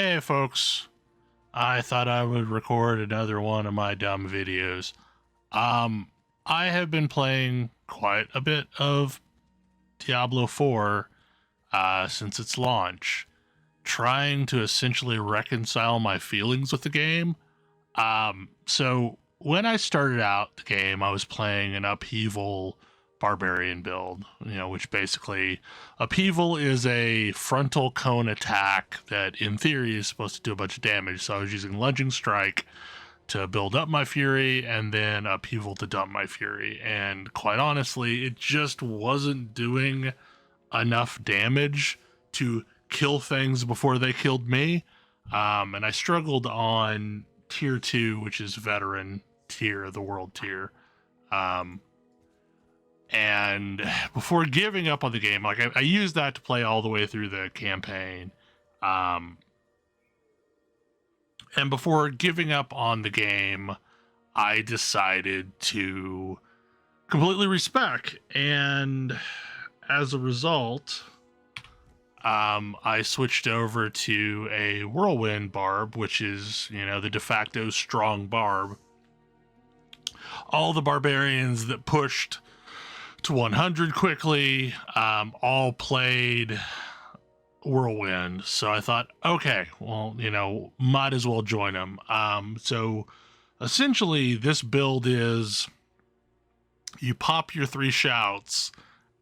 Hey folks, I thought I would record another one of my dumb videos. Um, I have been playing quite a bit of Diablo IV since its launch, trying to essentially reconcile my feelings with the game. So when I started out the game, I was playing an upheaval barbarian build, which basically upheaval is a frontal cone attack that in theory is supposed to do a bunch of damage. So I was using lunging strike to build up my fury and then upheaval to dump my fury. And quite honestly, it just wasn't doing enough damage to kill things before they killed me. And I struggled on tier 2, which is veteran tier, the world tier. And before giving up on the game, like I used that to play all the way through the campaign. And before giving up on the game, I decided to completely respec. And as a result, I switched over to a whirlwind barb, which is, the de facto strong barb. All the barbarians that pushed to 100 quickly all played whirlwind, so I thought, okay, well, might as well join them. So essentially this build is you pop your 3 shouts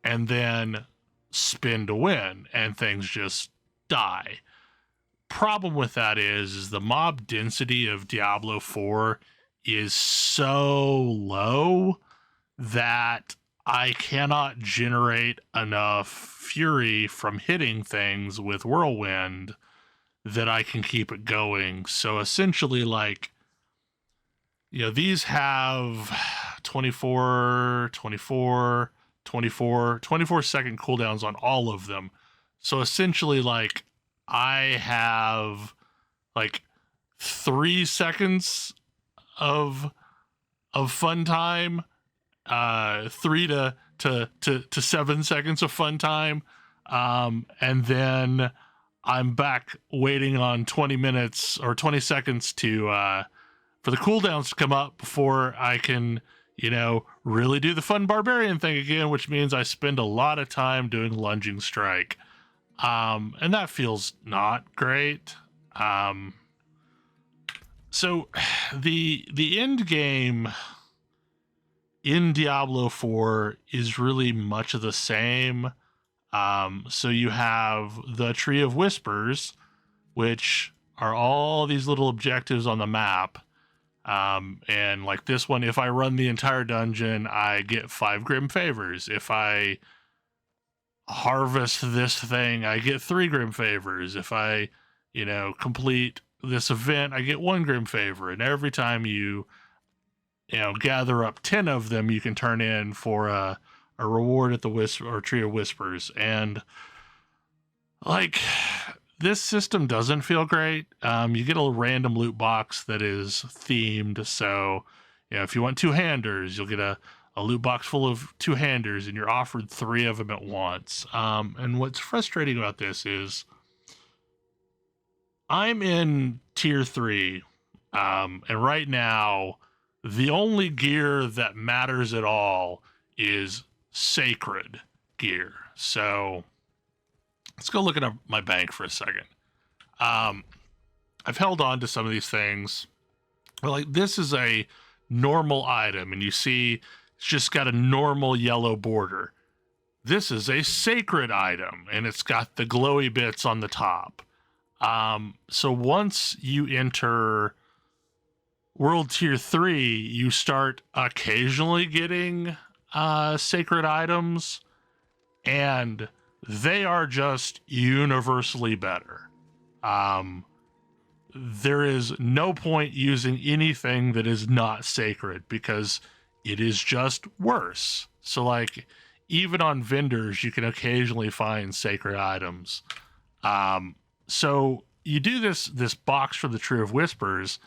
and then spin to win, and things just die. Problem with that is the mob density of Diablo 4 is so low that I cannot generate enough fury from hitting things with whirlwind that I can keep it going. So essentially, these have 24 second cooldowns on all of them. So essentially, I have 3 seconds of fun time, 3 to 7 seconds of fun time, and then I'm back waiting on 20 minutes or 20 seconds to for the cooldowns to come up before I can really do the fun barbarian thing again, which means I spend a lot of time doing lunging strike, and that feels not great. So the end game in Diablo 4 is really much of the same. So you have the Tree of Whispers, which are all these little objectives on the map. And like this one, if I run the entire dungeon, I get 5 Grim Favors. If I harvest this thing, I get 3 Grim Favors. If I, complete this event, I get 1 Grim Favor. And every time you gather up 10 of them, you can turn in for a reward at the Tree of Whispers. And this system doesn't feel great. You get a random loot box that is themed. So if you want 2-handers, you'll get a loot box full of 2-handers, and you're offered 3 of them at once. And what's frustrating about this is I'm in tier 3, and right now the only gear that matters at all is sacred gear. So let's go look at my bank for a second. I've held on to some of these things. This is a normal item, and you see it's just got a normal yellow border. This is a sacred item, and it's got the glowy bits on the top. So once you enter World Tier 3, you start occasionally getting sacred items, and they are just universally better. There is no point using anything that is not sacred because it is just worse. So even on vendors, you can occasionally find sacred items. So you do this box for the Tree of Whispers,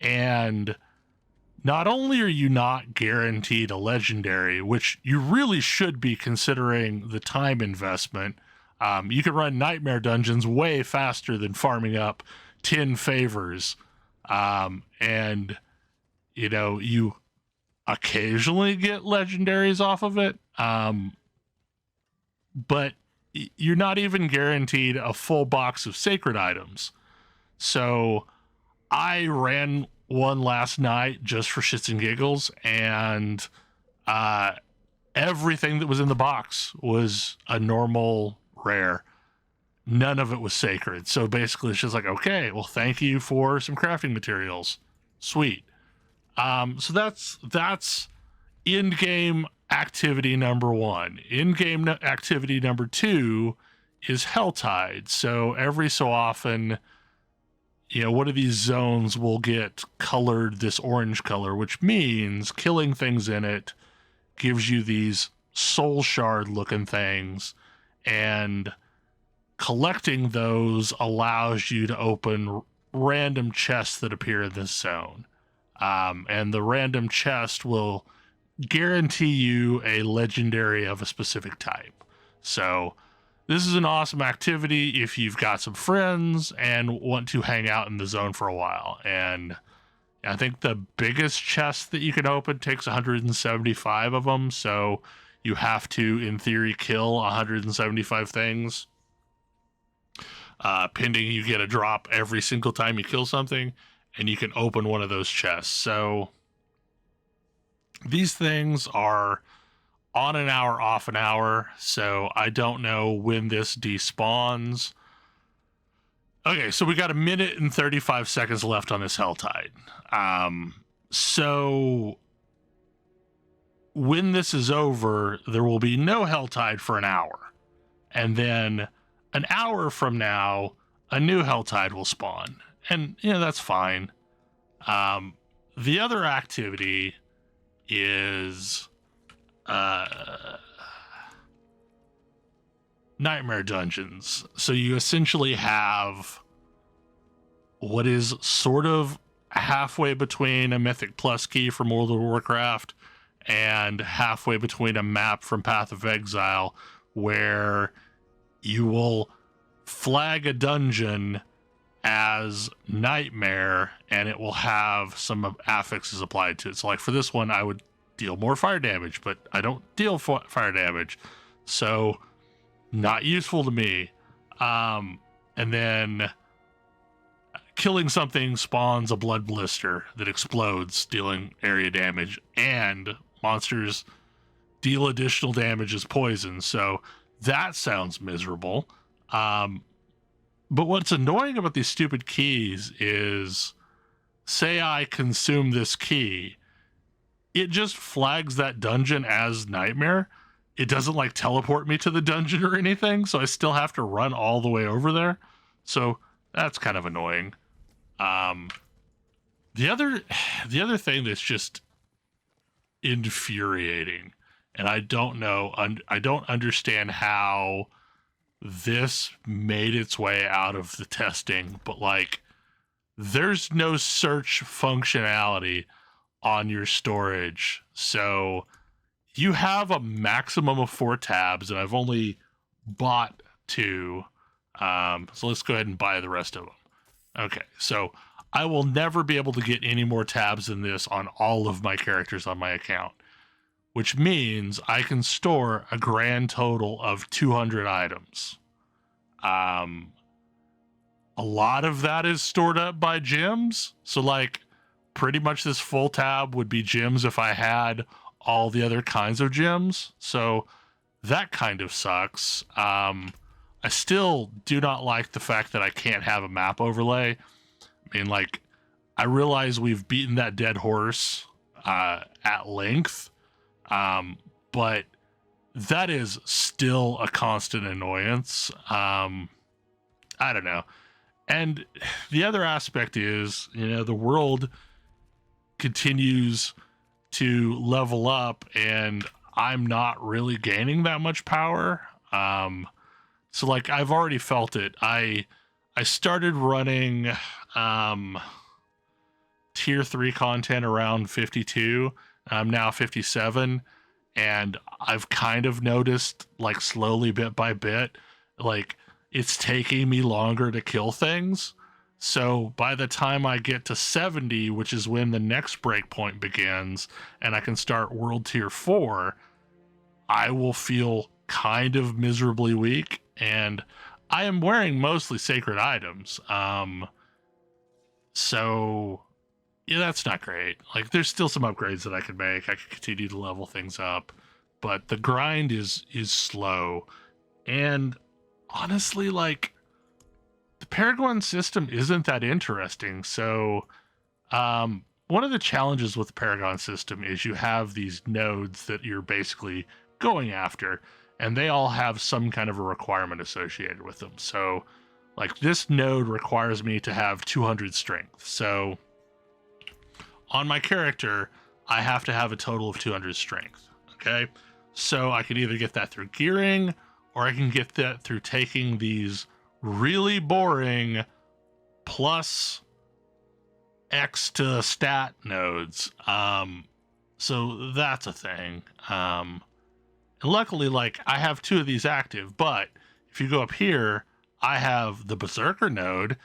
and not only are you not guaranteed a legendary, which you really should be considering the time investment. You can run nightmare dungeons way faster than farming up 10 favors. And, you know, you occasionally get legendaries off of it. But you're not even guaranteed a full box of sacred items. So I ran one last night just for shits and giggles, and everything that was in the box was a normal rare. None of it was sacred. So basically it's just like, okay, well, thank you for some crafting materials. Sweet. So that's in-game activity number 1. In-game activity number 2 is Helltide. So every so often, you know, one of these zones will get colored this orange color, which means killing things in it gives you these soul shard looking things, and collecting those allows you to open random chests that appear in this zone. And the random chest will guarantee you a legendary of a specific type. So this is an awesome activity if you've got some friends and want to hang out in the zone for a while. And I think the biggest chest that you can open takes 175 of them. So you have to, in theory, kill 175 things. Pending you get a drop every single time you kill something, and you can open one of those chests. So these things are on an hour, off an hour. So I don't know when this despawns. Okay, so we got 1 minute and 35 seconds left on this Helltide. So when this is over, there will be no Helltide for an hour. And then an hour from now, a new Helltide will spawn. And, you know, that's fine. The other activity is Nightmare Dungeons. So you essentially have what is sort of halfway between a Mythic Plus key from World of Warcraft and halfway between a map from Path of Exile, where you will flag a dungeon as Nightmare and it will have some affixes applied to it. So like for this one, I would deal more fire damage, but I don't deal fire damage, so not useful to me. And then killing something spawns a blood blister that explodes, dealing area damage, and monsters deal additional damage as poison. So that sounds miserable. But what's annoying about these stupid keys is, say I consume this key, it just flags that dungeon as Nightmare. It doesn't like teleport me to the dungeon or anything, so I still have to run all the way over there. So that's kind of annoying. The other thing that's just infuriating, and I don't know, I don't understand how this made its way out of the testing, but like, there's no search functionality on your storage. So you have a maximum of 4 tabs, and I've only bought 2. So let's go ahead and buy the rest of them. Okay, so I will never be able to get any more tabs than this on all of my characters on my account, which means I can store a grand total of 200 items. A lot of that is stored up by gems. So like pretty much this full tab would be gems if I had all the other kinds of gems. So that kind of sucks. I still do not like the fact that I can't have a map overlay. I mean, like, I realize we've beaten that dead horse at length, but that is still a constant annoyance. I don't know. And the other aspect is, you know, the world continues to level up and I'm not really gaining that much power. So like I've already felt it. I started running tier 3 content around 52. I'm now 57, and I've kind of noticed, like, slowly bit by bit, like, it's taking me longer to kill things. So by the time I get to 70, which is when the next breakpoint begins, and I can start World Tier 4, I will feel kind of miserably weak. And I am wearing mostly sacred items. So yeah, that's not great. Like, there's still some upgrades that I could make. I could continue to level things up, but the grind is slow. And honestly, like, the Paragon system isn't that interesting. So, one of the challenges with the Paragon system is you have these nodes that you're basically going after, and they all have some kind of a requirement associated with them. So, like, this node requires me to have 200 strength. So, on my character, I have to have a total of 200 strength. Okay. So I can either get that through gearing, or I can get that through taking these really boring plus X to stat nodes. So that's a thing. And luckily, like, I have 2 of these active, but if you go up here, I have the Berserker node,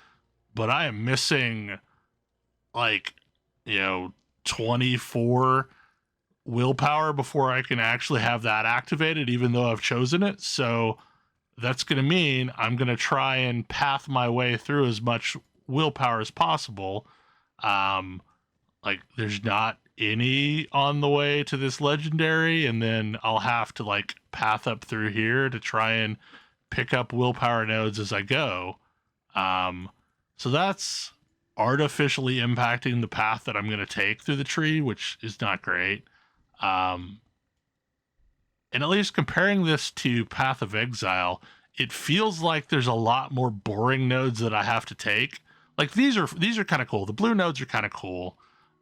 but I am missing, like, 24 willpower before I can actually have that activated, even though I've chosen it. So that's going to mean I'm going to try and path my way through as much willpower as possible. Like, there's not any on the way to this legendary, and then I'll have to, like, path up through here to try and pick up willpower nodes as I go. So that's artificially impacting the path that I'm going to take through the tree, which is not great. And at least comparing this to Path of Exile, it feels like there's a lot more boring nodes that I have to take. Like, these are kind of cool. The blue nodes are kind of cool.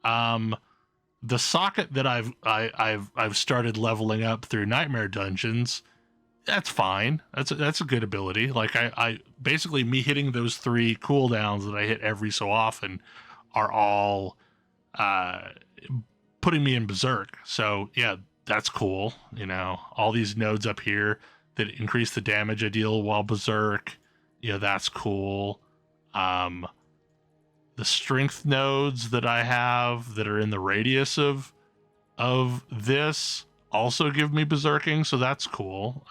The socket that I've started leveling up through Nightmare Dungeons, that's fine. That's a good ability. Like, I basically, me hitting those 3 cooldowns that I hit every so often are all putting me in Berserk. So yeah, that's cool. All these nodes up here that increase the damage I deal while Berserk, that's cool. The strength nodes that I have that are in the radius of this also give me berserking, so that's cool.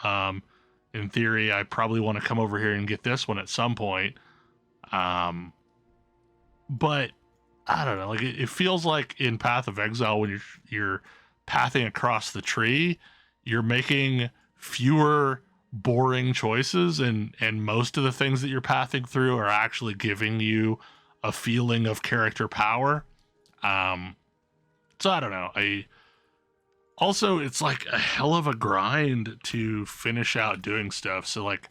In theory, I probably want to come over here and get this one at some point. But I don't know. Like, it feels like in Path of Exile, when you're pathing across the tree, you're making fewer boring choices, and most of the things that you're pathing through are actually giving you a feeling of character power. So I don't know. Also, it's like a hell of a grind to finish out doing stuff. So, like,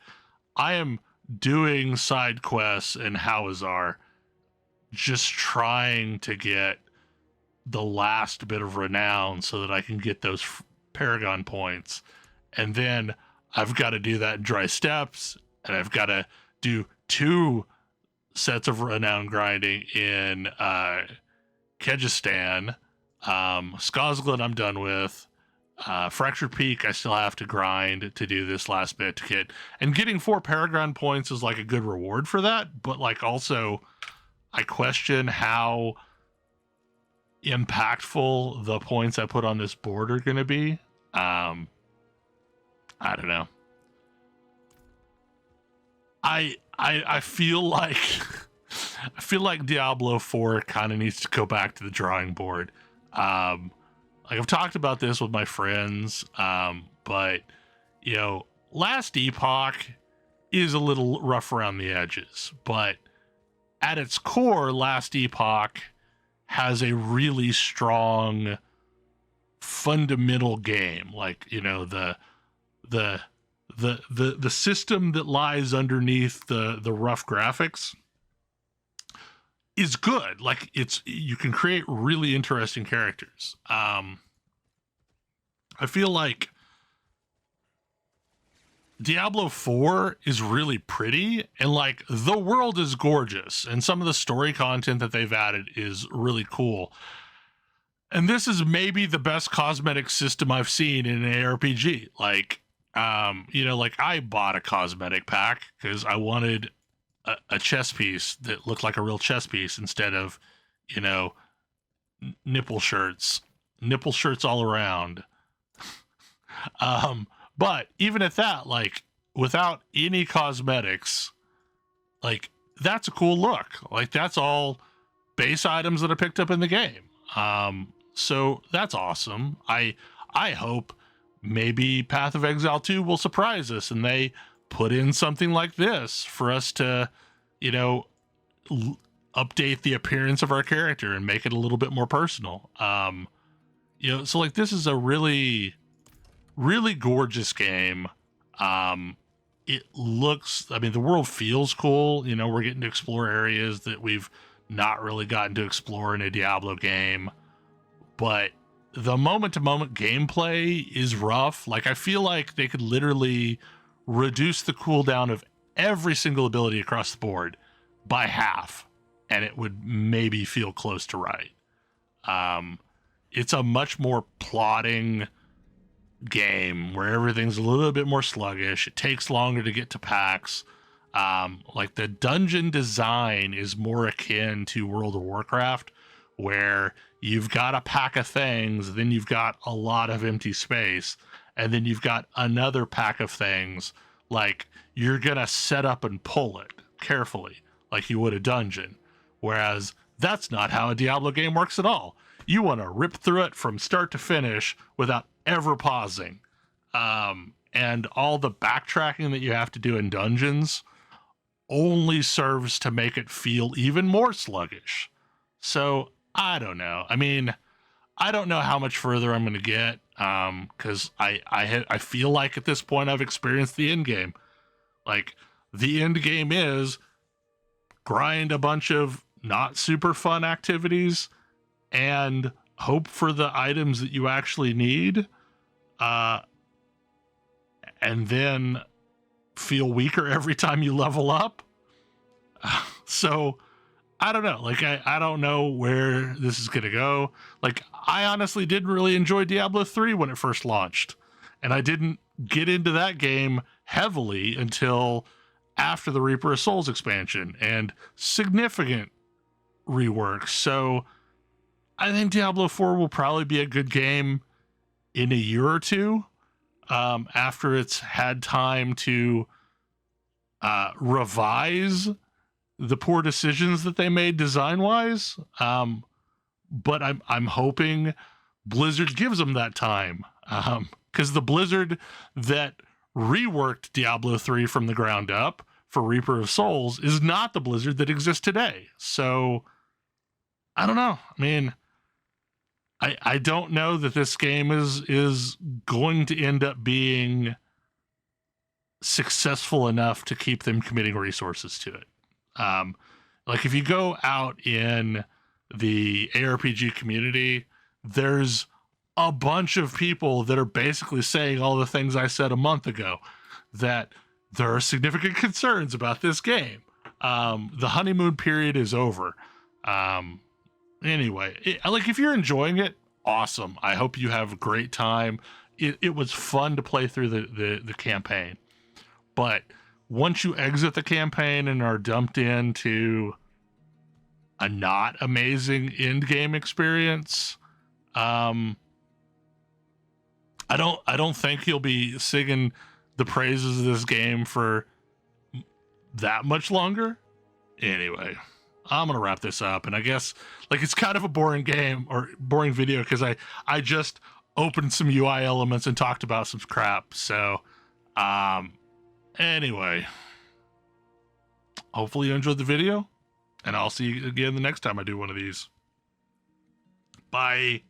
I am doing side quests in Hawazar, just trying to get the last bit of renown so that I can get those Paragon points. And then I've got to do that in Dry Steppes, and I've got to do 2 sets of renown grinding in Kyrgyzstan. Skazglan I'm done with. Fractured Peak I still have to grind to do this last bit to get, and getting 4 Paragon points is like a good reward for that, but like, also I question how impactful the points I put on this board are going to be. I don't know. I feel like I feel like Diablo 4 kind of needs to go back to the drawing board. Like, I've talked about this with my friends, but Last Epoch is a little rough around the edges, but at its core, Last Epoch has a really strong fundamental game. Like, the system that lies underneath the rough graphics is good. Like, you can create really interesting characters. I feel like Diablo 4 is really pretty, and like, the world is gorgeous, and some of the story content that they've added is really cool. And this is maybe the best cosmetic system I've seen in an ARPG. Like, like, I bought a cosmetic pack because I wanted a chess piece that looked like a real chess piece instead of, you know, nipple shirts all around. But even at that, like, without any cosmetics, like, that's a cool look. Like, that's all base items that I picked up in the game. So that's awesome. I hope maybe Path of Exile 2 will surprise us and they put in something like this for us to, you know, update the appearance of our character and make it a little bit more personal. You know, so like, this is a really, really gorgeous game. It looks, I mean, the world feels cool. You know, we're getting to explore areas that we've not really gotten to explore in a Diablo game, but the moment-to-moment gameplay is rough. Like, I feel like they could literally reduce the cooldown of every single ability across the board by half, and it would maybe feel close to right. It's a much more plodding game where everything's a little bit more sluggish. It takes longer to get to packs. Like, the dungeon design is more akin to World of Warcraft, where you've got a pack of things, then you've got a lot of empty space, and then you've got another pack of things. Like, you're gonna set up and pull it carefully like you would a dungeon, whereas that's not how a Diablo game works at all. You want to rip through it from start to finish without ever pausing. And all the backtracking that you have to do in dungeons only serves to make it feel even more sluggish. So I don't know. I mean, I don't know how much further I'm going to get, because I feel like at this point I've experienced the end game. Like, the end game is grind a bunch of not super fun activities and hope for the items that you actually need, and then feel weaker every time you level up. So I don't know. Like, I don't know where this is going to go. Like, I honestly didn't really enjoy Diablo 3 when it first launched, and I didn't get into that game heavily until after the Reaper of Souls expansion and significant rework. So I think Diablo 4 will probably be a good game in a year or two, after it's had time to revise the poor decisions that they made design-wise. But I'm hoping Blizzard gives them that time, because the Blizzard that reworked Diablo 3 from the ground up for Reaper of Souls is not the Blizzard that exists today. So I don't know. I mean, I don't know that this game is going to end up being successful enough to keep them committing resources to it. Like, if you go out in the ARPG community, there's a bunch of people that are basically saying all the things I said a month ago, that there are significant concerns about this game. The honeymoon period is over. Anyway, like, if you're enjoying it, awesome. I hope you have a great time. It was fun to play through the campaign. But once you exit the campaign and are dumped into a not amazing end game experience, I don't think you'll be singing the praises of this game for that much longer. Anyway, I'm gonna wrap this up, and I guess, like, it's kind of a boring game or boring video because I just opened some UI elements and talked about some crap. So anyway, hopefully you enjoyed the video, and I'll see you again the next time I do one of these. Bye.